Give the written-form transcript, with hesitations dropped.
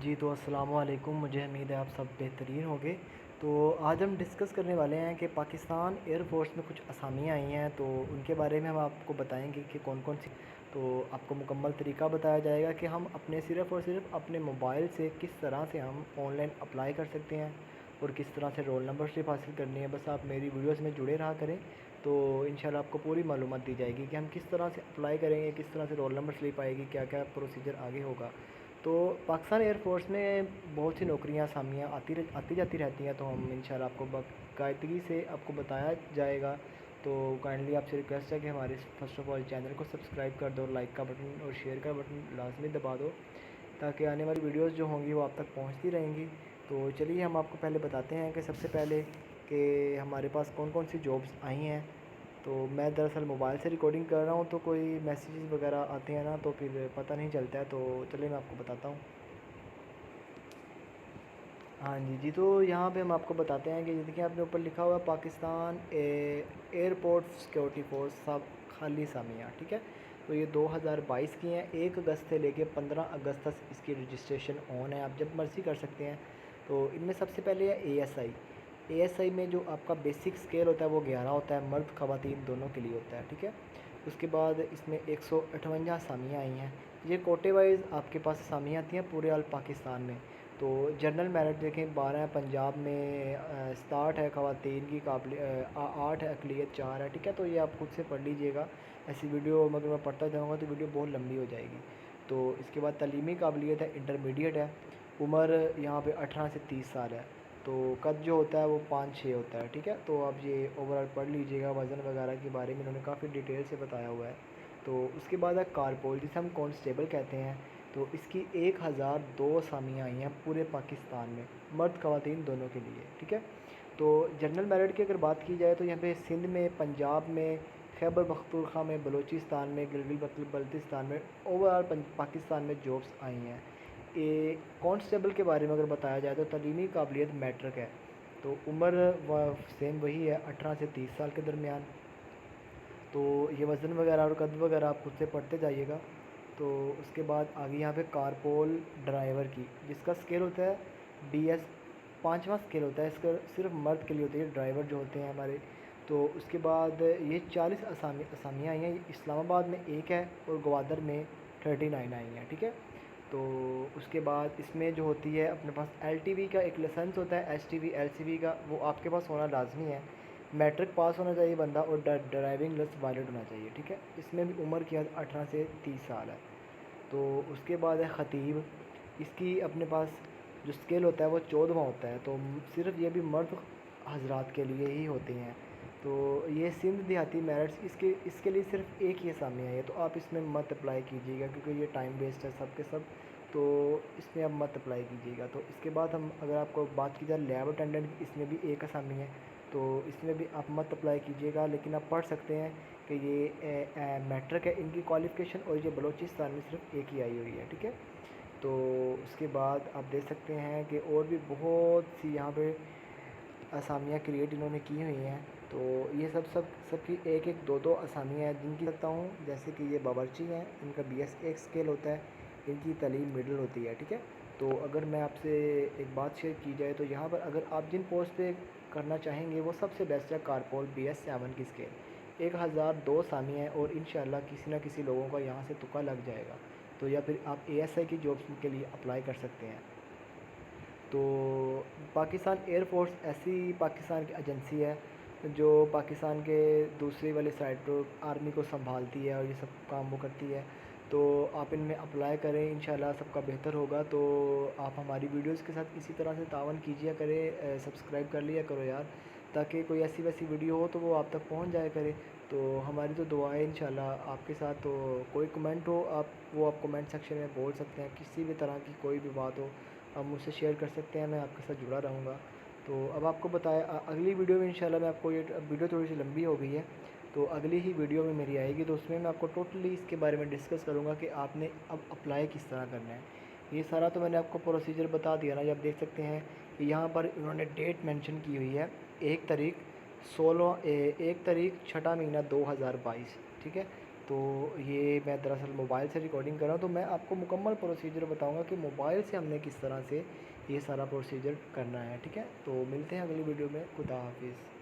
جی تو السلام علیکم، مجھے امید ہے آپ سب بہترین ہوں گے۔ تو آج ہم ڈسکس کرنے والے ہیں کہ پاکستان ایئر فورس میں کچھ اسامیاں آئی ہیں، تو ان کے بارے میں ہم آپ کو بتائیں گے کہ کون کون سی۔ تو آپ کو مکمل طریقہ بتایا جائے گا کہ ہم اپنے صرف اور صرف اپنے موبائل سے کس طرح سے ہم آن لائن اپلائی کر سکتے ہیں اور کس طرح سے رول نمبر شپ حاصل کرنی ہے۔ بس آپ میری ویڈیوز میں جڑے رہا کریں تو انشاءاللہ آپ کو پوری معلومات دی جائے گی کہ ہم کس طرح سے اپلائی کریں گے، کس طرح سے رول نمبر سلپ آئے گی، کیا کیا پروسیجر آگے ہوگا۔ تو پاکستان ایئر فورس میں بہت سی نوکریاں اسامیاں آتی جاتی رہتی ہیں، تو ہم انشاءاللہ آپ کو باقاعدگی سے آپ کو بتایا جائے گا۔ تو کائنڈلی آپ سے ریکویسٹ ہے کہ ہمارے فرسٹ آف آل چینل کو سبسکرائب کر دو، لائک کا بٹن اور شیئر کا بٹن لازمی دبا دو تاکہ آنے والی ویڈیوز جو ہوں گی وہ آپ تک پہنچتی رہیں گی۔ تو چلیے ہم آپ کو پہلے بتاتے ہیں کہ سب سے پہلے کہ ہمارے پاس کون کون سی جابس آئی ہیں۔ تو میں دراصل موبائل سے ریکارڈنگ کر رہا ہوں، تو کوئی میسیجز وغیرہ آتے ہیں نا تو پھر پتہ نہیں چلتا ہے، تو چلیے میں آپ کو بتاتا ہوں۔ ہاں جی تو یہاں پہ ہم آپ کو بتاتے ہیں کہ دیکھیں آپ نے اوپر لکھا ہوا ہے پاکستان ایئرپورٹ سیکورٹی فورس سب خالی اسامیاں، ٹھیک ہے۔ تو یہ 2022 کی ہیں، 1 اگست سے لے کے 15 اگست تک اس کی رجسٹریشن آن ہے، آپ جب مرضی کر سکتے ہیں۔ تو ان میں سب سے پہلے ہے اے ایس آئی میں جو آپ کا بیسک اسکیل ہوتا ہے وہ 11 ہوتا ہے، مرد خواتین دونوں کے لیے ہوتا ہے، ٹھیک ہے۔ اس کے بعد اس میں 158 اسامیاں آئی ہیں، یہ کوٹے وائز آپ کے پاس اسامیاں آتی ہیں پورے آل پاکستان میں۔ تو جنرل میرٹ دیکھیں 12 ہے پنجاب میں، 67 ہے خواتین کی قابل، 8 ہے اقلیت 4 ہے، ٹھیک ہے۔ تو یہ آپ خود سے پڑھ لیجئے گا، ایسی ویڈیو مگر میں پڑھتا جاؤں گا تو ویڈیو بہت لمبی ہو جائے گی۔ تو اس کے بعد تعلیمی قابلیت ہے انٹرمیڈیٹ ہے، عمر یہاں پہ 18 سے 30 سال ہے، تو قد جو ہوتا ہے وہ 5'6" ہوتا ہے، ٹھیک ہے۔ تو آپ یہ اوور آل پڑھ لیجئے گا، وزن وغیرہ کے بارے میں انہوں نے کافی ڈیٹیل سے بتایا ہوا ہے۔ تو اس کے بعد ہے کارپول جسے ہم کانسٹیبل کہتے ہیں، تو اس کی 1002 اسامیاں آئی ہیں پورے پاکستان میں، مرد خواتین دونوں کے لیے، ٹھیک ہے۔ تو جنرل میرٹ کی اگر بات کی جائے تو یہاں پہ سندھ میں، پنجاب میں، خیبر پختونخوا میں، بلوچستان میں، گلگت بلتستان میں، اوور آل پاکستان میں جابس آئی ہیں۔ کانسٹیبل کے بارے میں اگر بتایا جائے تو تعلیمی قابلیت میٹرک ہے، تو عمر سیم وہی ہے 18 سے 30 سال کے درمیان۔ تو یہ وزن وغیرہ اور قد وغیرہ آپ خود سے پڑھتے جائیے گا۔ تو اس کے بعد آگے یہاں پہ کارپول ڈرائیور کی، جس کا اسکیل ہوتا ہے BS 5واں اسکیل ہوتا ہے، اس کا صرف مرد کے لیے ہوتی ہے، ڈرائیور جو ہوتے ہیں ہمارے۔ تو اس کے بعد یہ 40 اسامیاں آئی ہیں، اسلام آباد میں 1 ہے اور گوادر میں 39 آئی ہیں، ٹھیک ہے۔ تو اس کے بعد اس میں جو ہوتی ہے اپنے پاس LTV کا ایک لائسنس ہوتا ہے، STV LCV کا، وہ آپ کے پاس ہونا لازمی ہے، میٹرک پاس ہونا چاہیے بندہ اور ڈرائیونگ لائسنس ویلڈ ہونا چاہیے، ٹھیک ہے۔ اس میں بھی عمر کی حد 18 سے 30 سال ہے۔ تو اس کے بعد ہے خطیب، اس کی اپنے پاس جو اسکیل ہوتا ہے وہ 14واں ہوتا ہے، تو صرف یہ بھی مرد حضرات کے لیے ہی ہوتے ہیں۔ تو یہ سندھ دیہاتی میرٹس، اس کے لیے صرف ایک ہی اسامی ہے، تو آپ اس میں مت اپلائی کیجیے گا کیونکہ یہ ٹائم ویسٹ ہے سب کے سب، تو اس میں اب مت اپلائی کیجیے گا۔ تو اس کے بعد ہم اگر آپ کو بات کی جائے لیب اٹینڈنٹ، اس میں بھی ایک اسامی ہے، تو اس میں بھی آپ مت اپلائی کیجیے گا، لیکن آپ پڑھ سکتے ہیں کہ یہ میٹرک ہے ان کی کوالیفیکیشن، اور یہ بلوچستان میں صرف ایک ہی آئی ہوئی ہے، ٹھیک ہے۔ تو اس کے بعد آپ دیکھ سکتے ہیں کہ اور بھی بہت سی یہاں پہ اسامیاں کریٹ انہوں نے کی ہوئی ہیں۔ تو یہ سب کی ایک دو اسامیاں ہیں جن کی لگتا ہوں، جیسے کہ یہ باورچی ہیں، ان کا BS 1 اسکیل ہوتا ہے، ان کی تعلیم مڈل ہوتی ہے، ٹھیک ہے۔ تو اگر میں آپ سے ایک بات شیئر کی جائے تو یہاں پر اگر آپ جن پوسٹ پہ کرنا چاہیں گے وہ سب سے بیسٹ ہے کارپول BS 7 کی اسکیل، 1002 اسامی ہیں، اور انشاءاللہ کسی نہ کسی لوگوں کا یہاں سے تکا لگ جائے گا، تو یا پھر آپ ASI کی جابس کے لیے اپلائی کر سکتے ہیں۔ تو پاکستان ایئر فورس ایسی پاکستان کی ایجنسی ہے جو پاکستان کے دوسری والی سائڈ پر آرمی کو سنبھالتی ہے اور یہ سب کام وہ کرتی ہے، تو آپ ان میں اپلائی کریں، انشاءاللہ سب کا بہتر ہوگا۔ تو آپ ہماری ویڈیوز کے ساتھ اسی طرح سے تعاون کیجیا کریں، سبسکرائب کر لیا کرو یار، تاکہ کوئی ایسی ویسی ویڈیو ہو تو وہ آپ تک پہنچ جایا کرے۔ تو ہماری تو دعا ہے انشاءاللہ آپ کے ساتھ، تو کوئی کمنٹ ہو آپ کمنٹ سیکشن میں بول سکتے ہیں، کسی بھی طرح کی کوئی بھی بات ہو آپ مجھ سے شیئر کر سکتے ہیں، میں آپ کے ساتھ جڑا رہوں گا۔ تو اب آپ کو بتایا اگلی ویڈیو میں انشاءاللہ میں آپ کو، یہ ویڈیو تھوڑی سی لمبی ہو گئی ہے، تو اگلی ہی ویڈیو میں میری آئے گی، تو اس میں آپ کو ٹوٹلی اس کے بارے میں ڈسکس کروں گا کہ آپ نے اب اپلائی کس طرح کرنا ہے۔ یہ سارا تو میں نے آپ کو پروسیجر بتا دیا نا، یہ آپ دیکھ سکتے ہیں کہ یہاں پر انہوں نے ڈیٹ مینشن کی ہوئی ہے، 1 تاریخ 6 مہینہ 2022، ٹھیک ہے۔ تو یہ میں دراصل موبائل سے ریکارڈنگ کر رہا ہوں، تو میں آپ کو مکمل پروسیجر بتاؤں گا کہ موبائل سے ہم نے کس طرح سے یہ سارا پروسیجر کرنا ہے، ٹھیک ہے؟ تو ملتے ہیں اگلی ویڈیو میں، خدا حافظ۔